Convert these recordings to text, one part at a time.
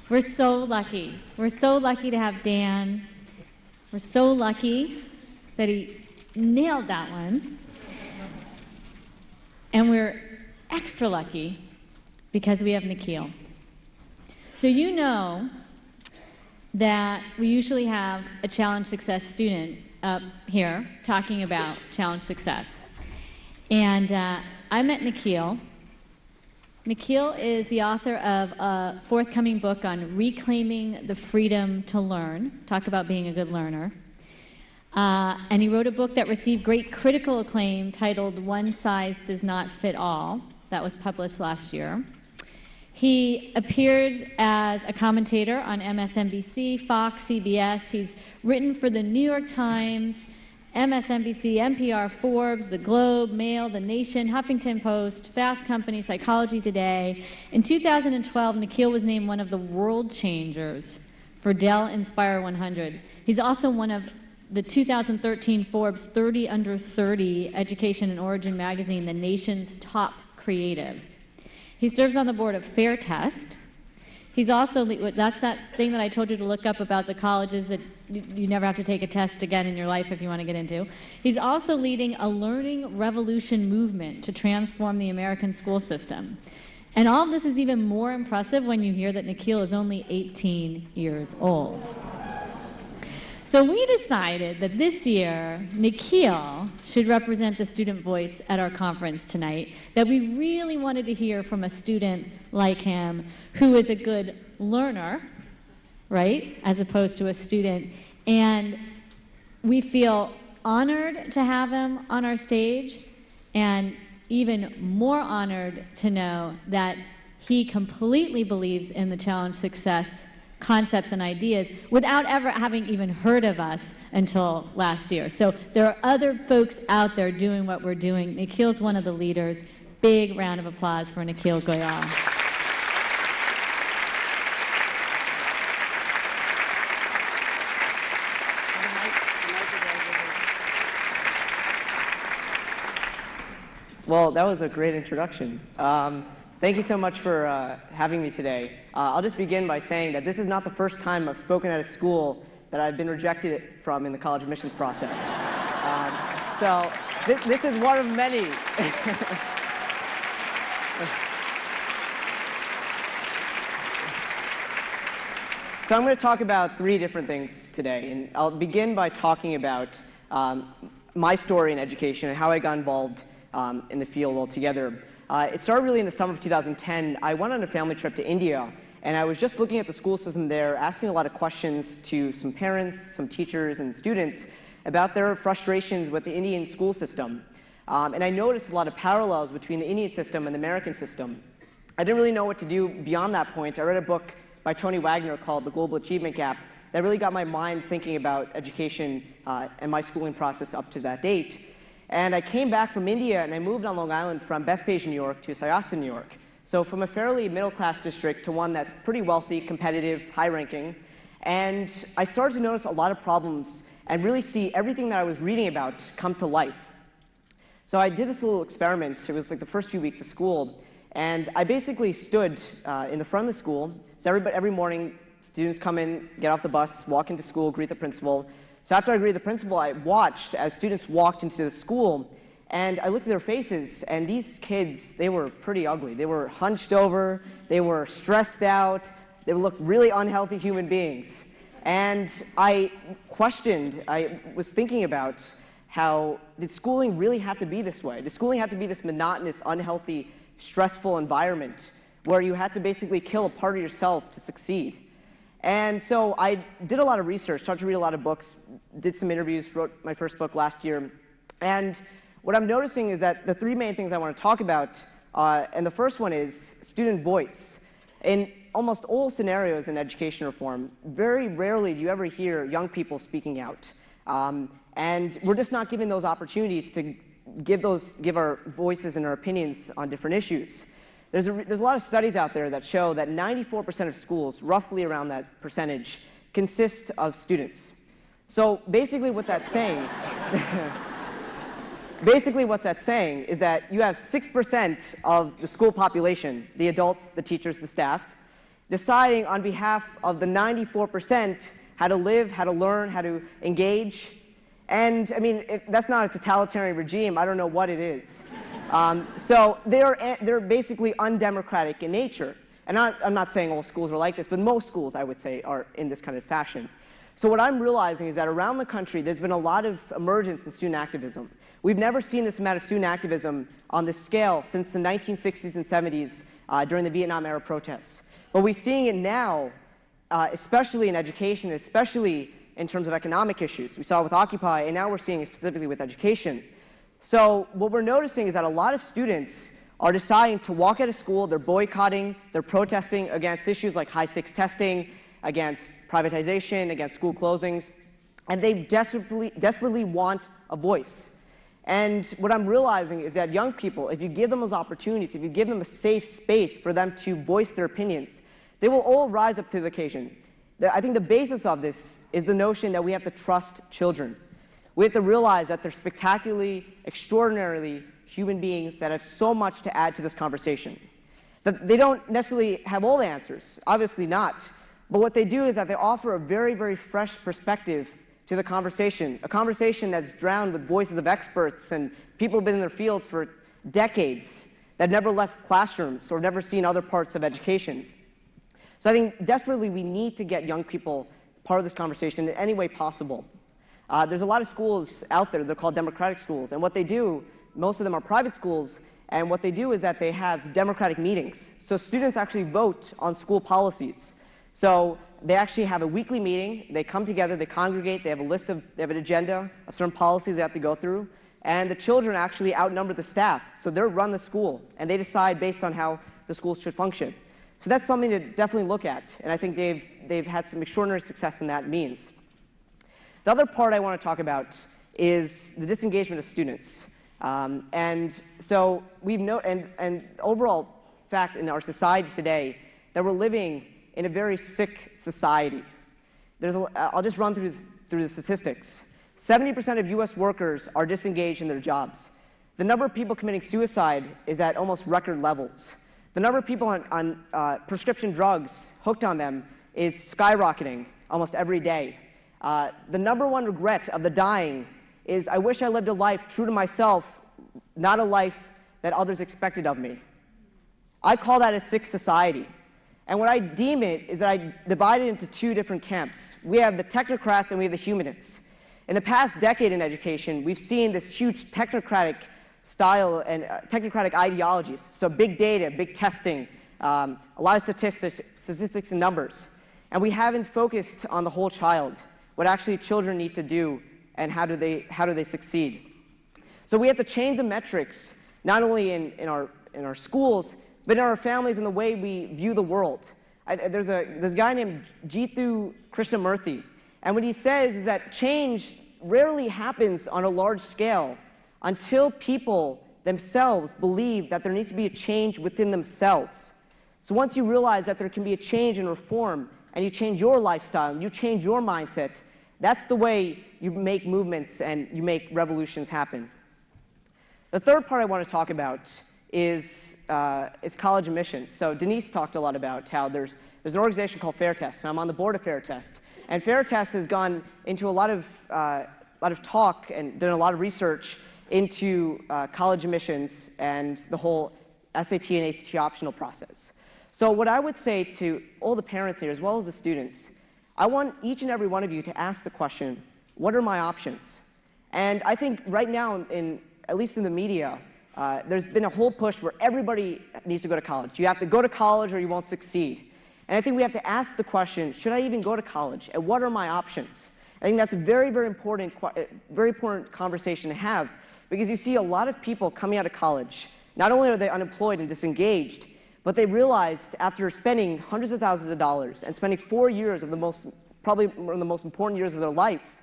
We're so lucky. We're so lucky to have Dan. We're so lucky that he nailed that one. And we're extra lucky because we have Nikhil. So you know that we usually have a Challenge Success student up here talking about Challenge Success. And I met Nikhil. Nikhil is the author of a forthcoming book on reclaiming the freedom to learn. Talk about being a good learner. And he wrote a book that received great critical acclaim titled One Size Does Not Fit All. That was published last year. He appears as a commentator on MSNBC, Fox, CBS. He's written for the New York Times, MSNBC, NPR, Forbes, The Globe, Mail, The Nation, Huffington Post, Fast Company, Psychology Today. In 2012, Nikhil was named one of the world changers for Dell Inspire 100. He's also one of the 2013 Forbes 30 Under 30 Education and Origin magazine, the nation's top creatives. He serves on the board of Fair Test. He's also, that's that thing that I told you to look up about the colleges that you never have to take a test again in your life if you want to get into. He's also leading a learning revolution movement to transform the American school system. And all of this is even more impressive when you hear that Nikhil is only 18 years old. So we decided that this year, Nikhil should represent the student voice at our conference tonight, that we really wanted to hear from a student like him who is a good learner, right, as opposed to a student. And we feel honored to have him on our stage, and even more honored to know that he completely believes in the Challenge Success concepts and ideas without ever having even heard of us until last year. So there are other folks out there doing what we're doing. Nikhil's one of the leaders. Big round of applause for Nikhil Goyal. Well, that was a great introduction. Thank you so much for having me today. I'll just begin by saying that this is not the first time I've spoken at a school that I've been rejected from in the college admissions process. So this is one of many. So I'm going to talk about 3 different things today, and I'll begin by talking about my story in education and how I got involved in the field altogether. It started really in the summer of 2010. I went on a family trip to India, and I was just looking at the school system there, asking a lot of questions to some parents, some teachers, and students about their frustrations with the Indian school system. And I noticed a lot of parallels between the Indian system and the American system. I didn't really know what to do beyond that point. I read a book by Tony Wagner called The Global Achievement Gap that really got my mind thinking about education and my schooling process up to that date. And I came back from India, and I moved on Long Island from Bethpage, New York, to Syosset, New York. So from a fairly middle-class district to one that's pretty wealthy, competitive, high-ranking. And I started to notice a lot of problems and really see everything that I was reading about come to life. So I did this little experiment. It was like the first few weeks of school. And I basically stood in the front of the school. So every morning, students come in, get off the bus, walk into school, greet the principal. So after I greeted the principal, I watched as students walked into the school, and I looked at their faces, and these kids, they were pretty ugly. They were hunched over, they were stressed out, they looked really unhealthy human beings. And I was thinking about how, did schooling really have to be this way? Did schooling have to be this monotonous, unhealthy, stressful environment where you had to basically kill a part of yourself to succeed? And so I did a lot of research, started to read a lot of books, did some interviews, wrote my first book last year. And what I'm noticing is that the 3 main things I want to talk about, and the first one is student voice. In almost all scenarios in education reform, very rarely do you ever hear young people speaking out. And we're just not given those opportunities to give our voices and our opinions on different issues. There's a lot of studies out there that show that 94% of schools, roughly around that percentage, consist of students. So basically what that's saying, is that you have 6% of the school population, the adults, the teachers, the staff, deciding on behalf of the 94% how to live, how to learn, how to engage. And I mean, if that's not a totalitarian regime, I don't know what it is. So they're basically undemocratic in nature. And I'm not saying all schools are like this, but most schools, I would say, are in this kind of fashion. So what I'm realizing is that around the country, there's been a lot of emergence in student activism. We've never seen this amount of student activism on this scale since the 1960s and 70s during the Vietnam-era protests. But we're seeing it now, especially in education, especially in terms of economic issues. We saw it with Occupy, and now we're seeing it specifically with education. So what we're noticing is that a lot of students are deciding to walk out of school, they're boycotting, they're protesting against issues like high-stakes testing, against privatization, against school closings, and they desperately want a voice. And what I'm realizing is that young people, if you give them those opportunities, if you give them a safe space for them to voice their opinions, they will all rise up to the occasion. I think the basis of this is the notion that we have to trust children. We have to realize that they're spectacularly, extraordinarily human beings that have so much to add to this conversation. That they don't necessarily have all the answers, obviously not, but what they do is that they offer a very, very fresh perspective to the conversation, a conversation that's drowned with voices of experts and people who've been in their fields for decades that never left classrooms or never seen other parts of education. So I think desperately we need to get young people part of this conversation in any way possible. There's a lot of schools out there, they're called democratic schools, and what they do, most of them are private schools, and what they do is that they have democratic meetings. So students actually vote on school policies. So they actually have a weekly meeting, they come together, they congregate, they have an agenda of certain policies they have to go through, and the children actually outnumber the staff. So they run the school, and they decide based on how the schools should function. So that's something to definitely look at, and I think they've had some extraordinary success in that means. The other part I want to talk about is the disengagement of students. And so we've and overall fact in our society today that we're living in a very sick society. I'll just run through the statistics. 70% of US workers are disengaged in their jobs. The number of people committing suicide is at almost record levels. The number of people on prescription drugs, hooked on them, is skyrocketing almost every day. The number one regret of the dying is, I wish I lived a life true to myself, not a life that others expected of me. I call that a sick society. And what I deem it is that I divide it into two different camps. We have the technocrats and we have the humanists. In the past decade in education, we've seen this huge technocratic style and technocratic ideologies. So big data, big testing, a lot of statistics and numbers. And we haven't focused on the whole child, what actually children need to do and how do they succeed. So we have to change the metrics, not only in our schools, but in our families and the way we view the world. There's a guy named Jithu Krishnamurthy, and what he says is that change rarely happens on a large scale until people themselves believe that there needs to be a change within themselves. So once you realize that there can be a change and reform, and you change your lifestyle, and you change your mindset, that's the way you make movements and you make revolutions happen. The third part I want to talk about is college admissions. So Denise talked a lot about how there's an organization called Fair Test, and I'm on the board of Fair Test. And Fair Test has gone into a lot of talk and done a lot of research into college admissions and the whole SAT and ACT optional process. So what I would say to all the parents here, as well as the students, I want each and every one of you to ask the question, what are my options? And I think right now, at least in the media, there's been a whole push where everybody needs to go to college. You have to go to college or you won't succeed. And I think we have to ask the question, should I even go to college? And what are my options? I think that's a very, very important conversation to have, because you see a lot of people coming out of college, not only are they unemployed and disengaged, but they realized after spending hundreds of thousands of dollars and spending 4 years of probably one of the most important years of their life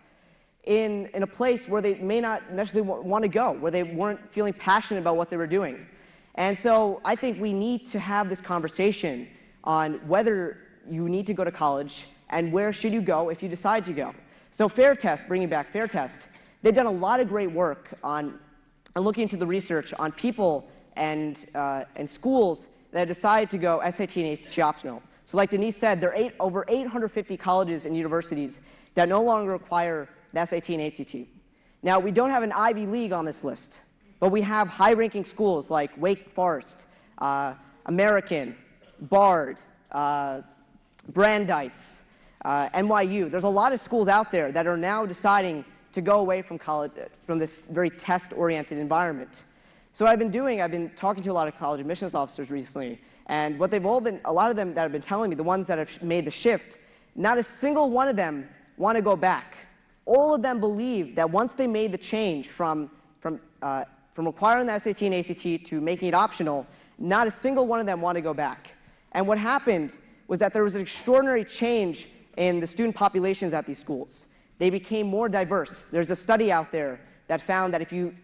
in a place where they may not necessarily want to go, where they weren't feeling passionate about what they were doing. And so I think we need to have this conversation on whether you need to go to college and where should you go if you decide to go. So Fair Test, bringing back Fair Test, they've done a lot of great work on looking into the research on people and schools that decide to go SAT and ACT optional. So like Denise said, there are over 850 colleges and universities that no longer require the SAT and ACT. Now, we don't have an Ivy League on this list, but we have high-ranking schools like Wake Forest, American, Bard, Brandeis, NYU. There's a lot of schools out there that are now deciding to go away from college, from this very test-oriented environment. So what I've been talking to a lot of college admissions officers recently, and what they've all been, a lot of them that have been telling me, the ones that have made the shift, not a single one of them want to go back. All of them believe that once they made the change from requiring the SAT and ACT to making it optional, not a single one of them want to go back. And what happened was that there was an extraordinary change in the student populations at these schools. They became more diverse. There's a study out there that found that if you,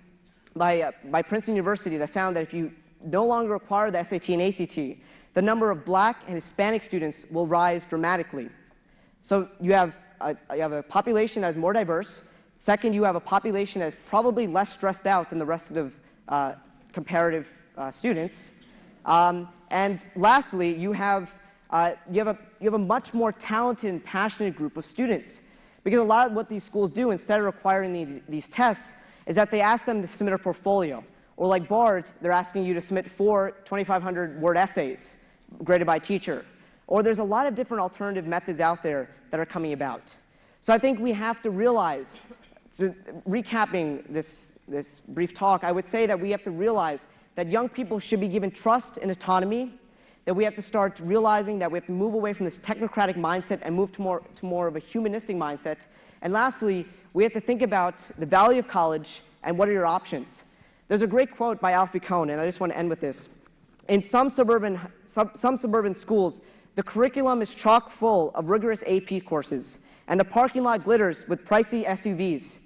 by Princeton University, that found that if you no longer require the SAT and ACT, the number of Black and Hispanic students will rise dramatically. So you have a population that is more diverse. Second, you have a population that is probably less stressed out than the rest of comparative students. And lastly, you have a much more talented and passionate group of students. Because a lot of what these schools do, instead of requiring these tests, is that they ask them to submit a portfolio. Or like Bard, they're asking you to submit 4 2,500-word essays graded by a teacher. Or there's a lot of different alternative methods out there that are coming about. So I think we have to realize, so recapping this brief talk, I would say that we have to realize that young people should be given trust and autonomy, that we have to start realizing that we have to move away from this technocratic mindset and move to more of a humanistic mindset. And lastly, we have to think about the value of college and what are your options. There's a great quote by Alfie Kohn, and I just want to end with this. In some suburban schools, the curriculum is chock full of rigorous AP courses, and the parking lot glitters with pricey SUVs.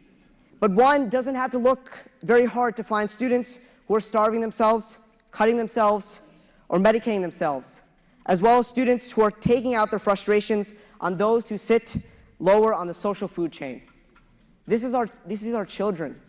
But one doesn't have to look very hard to find students who are starving themselves, cutting themselves, or medicating themselves, as well as students who are taking out their frustrations on those who sit lower on the social food chain. This is our children.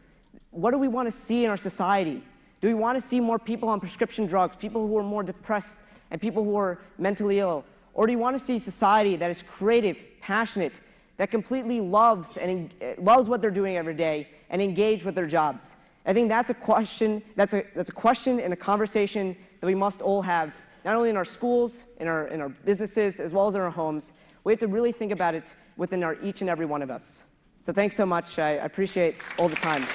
What do we want to see in our society? Do we want to see more people on prescription drugs, people who are more depressed, and people who are mentally ill? Or do you want to see a society that is creative, passionate, that completely loves what they're doing every day and engaged with their jobs? I think that's a question, that's a question and a conversation that we must all have, not only in our schools, in our businesses, as well as in our homes. We have to really think about it within each and every one of us. So thanks so much. I appreciate all the time.